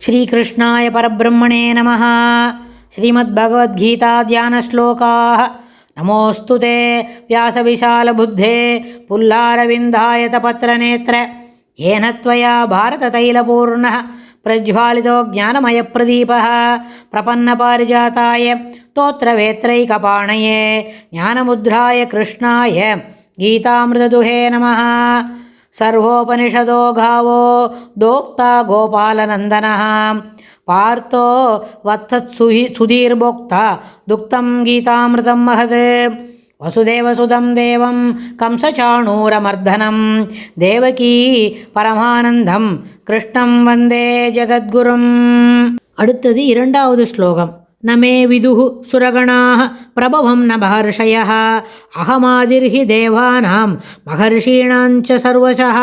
श्रीकृष्णाय परब्रह्मणे नमः। श्रीमद्भगवद्गीता ध्यानश्लोकाः। नमोऽस्तु ते व्यासविशालबुद्धे पुल्लारविन्दायतपत्रनेत्र येन त्वया भारततैलपूर्णः प्रज्वालितो ज्ञानमयप्रदीपः प्रपन्नपारिजाताय स्तोत्रवेत्रैकपाणये ज्ञानमुद्राय कृष्णाय गीतामृतदुहे नमः। सर्वोपनिषदो गावो दोक्ता गोपालनन्दनः पार्थो वत्सत्सुधीर्भोक्ता दुक्तं गीतामृतं महत्। वसुदेवसुतं देवं कंसचाणूरमर्दनं देवकी परमानन्दं कृष्णं वन्दे जगद्गुरुम्। அடுத்தது இரண்டாவது ஸ்லோகம். நமே விதுஹு சுரகணாः பிரபவம் ந மகர்ஷயः அகமாதிர்ஹி தேவானாம் மகர்ஷீணாஞ்ச சர்வசः.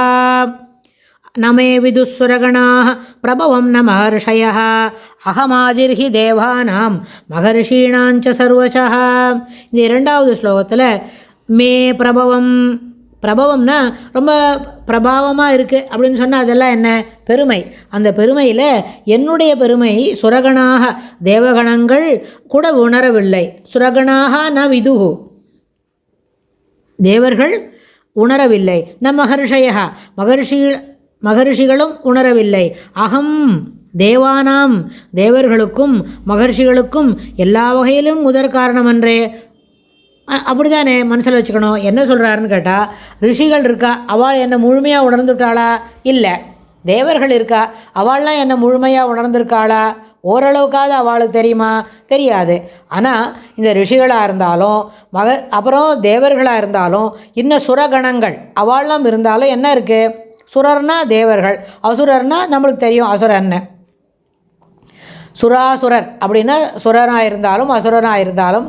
நமே விதுசுரகணாः பிரபவம் ந மகர்ஷயः அகமாதிர்ஹி தேவானாம் மகர்ஷீணாஞ்ச சர்வசः. இந்த இரண்டாவது ஸ்லோகத்தில் மே பிரபவம், பிரபவம்னா ரொம்ப பிரபாவமாக இருக்குது அப்படின்னு சொன்னால் அதெல்லாம் என்ன பெருமை. அந்த பெருமையில் என்னுடைய பெருமை சுரகணாக தேவகணங்கள் கூட உணரவில்லை. சுரகணாக ந விதுகு, தேவர்கள் உணரவில்லை. ந மகர்ஷய, மகர்ஷிகளும் உணரவில்லை. அகம் தேவானாம், தேவர்களுக்கும் மகர்ஷிகளுக்கும் எல்லா வகையிலும் முதற் காரணமன்றே. அப்படி தானே மனசில் வச்சுக்கணும். என்ன சொல்கிறாருன்னு கேட்டால், ரிஷிகள் இருக்கா, அவள் என்னை முழுமையாக உணர்ந்துட்டாளா? இல்லை. தேவர்கள் இருக்கா, அவள்லாம் என்னை முழுமையாக உணர்ந்திருக்காளா? ஓரளவுக்காவது அவளுக்கு தெரியுமா? தெரியாது. ஆனால் இந்த ரிஷிகளாக இருந்தாலும் அப்புறம் தேவர்களாக இருந்தாலும் இன்னும் சுரகணங்கள் அவள்லாம் இருந்தாலும் என்ன இருக்குது? சுரர்னா தேவர்கள், அசுரர்னா நம்மளுக்கு தெரியும் அசுரன்னு. சுராசுரர் அப்படின்னா சுரனாக இருந்தாலும் அசுரனாக இருந்தாலும்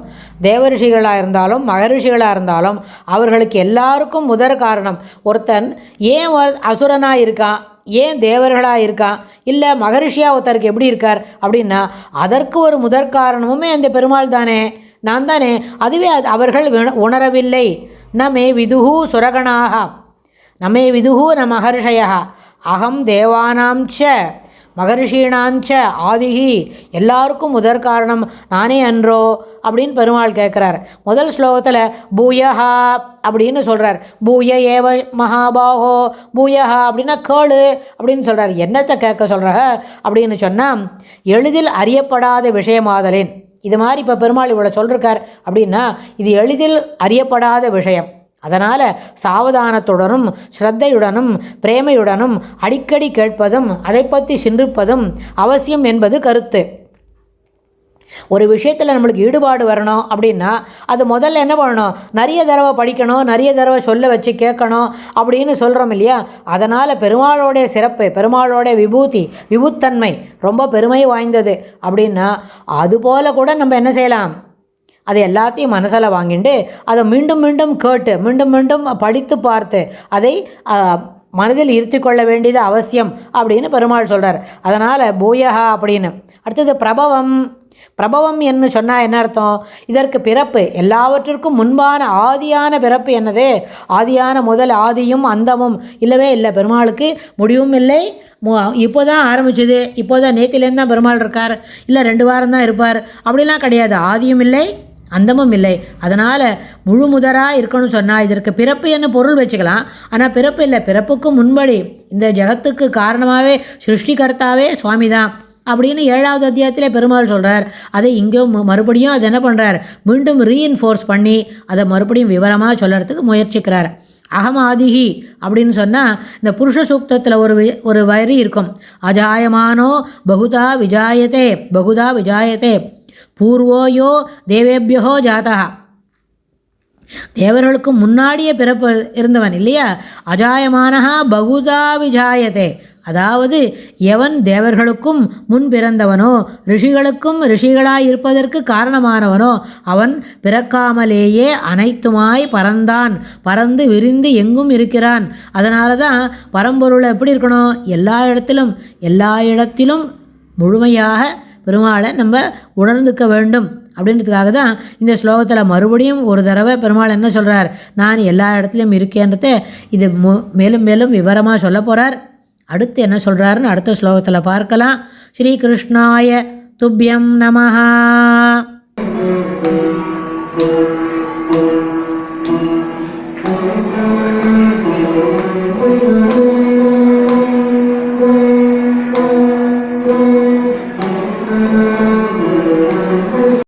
தேவரிஷிகளாக இருந்தாலும் மகரிஷிகளாக இருந்தாலும் அவர்களுக்கு எல்லாருக்கும் முதற் காரணம் ஒருத்தன் ஏன் அசுரனாக இருக்கான், ஏன் தேவர்களாக இருக்கான், இல்லை மகரிஷியாக ஒருத்தருக்கு எப்படி இருக்கார் அப்படின்னா அதற்கு ஒரு முதற் காரணமுமே அந்த பெருமாள் தானே, நான் தானே. அதுவே அவர்கள் உணரவில்லை. நமே விதுஹு சுரகணாக நமே விதுஹு ந மகர்ஷய அகம் தேவானாம் ச மகர்ஷீணாஞ்ச ஆதிகி, எல்லாருக்கும் முதற் காரணம் நானே அன்றோ அப்படின்னு பெருமாள் கேட்குறார். முதல் ஸ்லோகத்தில் பூயஹா அப்படின்னு சொல்கிறார். பூய ஏவ மகாபாகோ, பூயஹா அப்படின்னா கேளு அப்படின்னு சொல்கிறார். என்னத்தை கேட்க சொல்கிற அப்படின்னு சொன்னால், எளிதில் அறியப்படாத விஷயமாதலின். இது மாதிரி இப்போ பெருமாள் இவ்வளோ சொல்லிருக்கார் அப்படின்னா இது எளிதில் அறியப்படாத விஷயம். அதனால் சாவதானத்துடனும் ஸ்ரத்தையுடனும் பிரேமையுடனும் அடிக்கடி கேட்பதும் அதை பற்றி சிந்திப்பதும் அவசியம் என்பது கருத்து. ஒரு விஷயத்தில் நம்மளுக்கு ஈடுபாடு வரணும் அப்படின்னா அது முதல்ல என்ன பண்ணணும்? நிறைய தடவை படிக்கணும், நிறைய தடவை சொல்ல வச்சு கேட்கணும் அப்படின்னு சொல்கிறோம் இல்லையா? அதனால் பெருமாளோடைய சிறப்பு, பெருமாளோடைய விபுத்தன்மை ரொம்ப பெருமை வாய்ந்தது அப்படின்னா அதுபோல் கூட நம்ம என்ன செய்யலாம்? அதை எல்லாத்தையும் மனசில் வாங்கிட்டு அதை மீண்டும் மீண்டும் கேட்டு மீண்டும் மீண்டும் படித்து பார்த்து அதை மனதில் இருத்தி கொள்ள வேண்டியது அவசியம் அப்படின்னு பெருமாள் சொல்கிறார். அதனால் பூயஹா அப்படின்னு. அடுத்தது பிரபவம். பிரபவம் என்று சொன்னால் என்ன அர்த்தம்? இதற்கு பிறப்பு, எல்லாவற்றிற்கும் முன்பான ஆதியான பிறப்பு என்னது? ஆதியான முதல் ஆதியும் அந்தமும் இல்லவே இல்லை. பெருமாளுக்கு முடிவும் இல்லை. இப்போ தான் ஆரம்பிச்சது, இப்போ தான் நேத்திலேருந்து தான் பெருமாள் இருக்கார், இல்லை 2 வாரம் தான் இருப்பார் அப்படிலாம் கிடையாது. ஆதியும் இல்லை அந்தமும் இல்லை. அதனால் முழு முதராக இருக்கணும்னு சொன்னால் இதற்கு பிறப்பு என்ன பொருள் வச்சுக்கலாம். ஆனால் பிறப்பு இல்லை. பிறப்புக்கு முன்படி இந்த ஜகத்துக்கு காரணமாகவே சிருஷ்டிகர்த்தாவே சுவாமி தான் அப்படின்னு 7வது அத்தியாயத்திலே பெருமாள் சொல்கிறார். அதை இங்கேயும் மறுபடியும் அது என்ன பண்ணுறார்? மீண்டும் ரீஇன்ஃபோர்ஸ் பண்ணி அதை மறுபடியும் விவரமாக சொல்கிறதுக்கு முயற்சிக்கிறார். அகமாதிகி அப்படின்னு சொன்னால் இந்த புருஷ சூக்தத்தில் ஒரு வரி இருக்கும். அஜாயமானோ பகுதா விஜாயத்தே, பகுதா விஜாயத்தே பூர்வோயோ தேவேபியோ ஜாதா, தேவர்களுக்கு முன்னாடியே பிறப்பு இருந்தவன் இல்லையா? அஜாயமானஹா பகுதா விஜாயத்தே, அதாவது எவன் தேவர்களுக்கும் முன் பிறந்தவனோ ரிஷிகளுக்கும் ரிஷிகளாய் இருப்பதற்கு காரணமானவனோ அவன் பிறக்காமலேயே அனைத்துமாய் பறந்தான், பறந்து விரிந்து எங்கும் இருக்கிறான். அதனால தான் பரம்பொருளை எப்படி இருக்கணும்? எல்லா இடத்திலும் முழுமையாக பெருமாளை நம்ம உணர்ந்துக்க வேண்டும் அப்படின்றதுக்காக தான் இந்த ஸ்லோகத்தில் மறுபடியும் ஒரு தடவை பெருமாள் என்ன சொல்கிறார்? நான் எல்லா இடத்துலையும் இருக்கேன்றதை இது மேலும் மேலும் விவரமாக சொல்ல போகிறார். அடுத்து என்ன சொல்கிறாருன்னு அடுத்த ஸ்லோகத்தில் பார்க்கலாம். ஸ்ரீகிருஷ்ணாய துப்யம் நமஹா.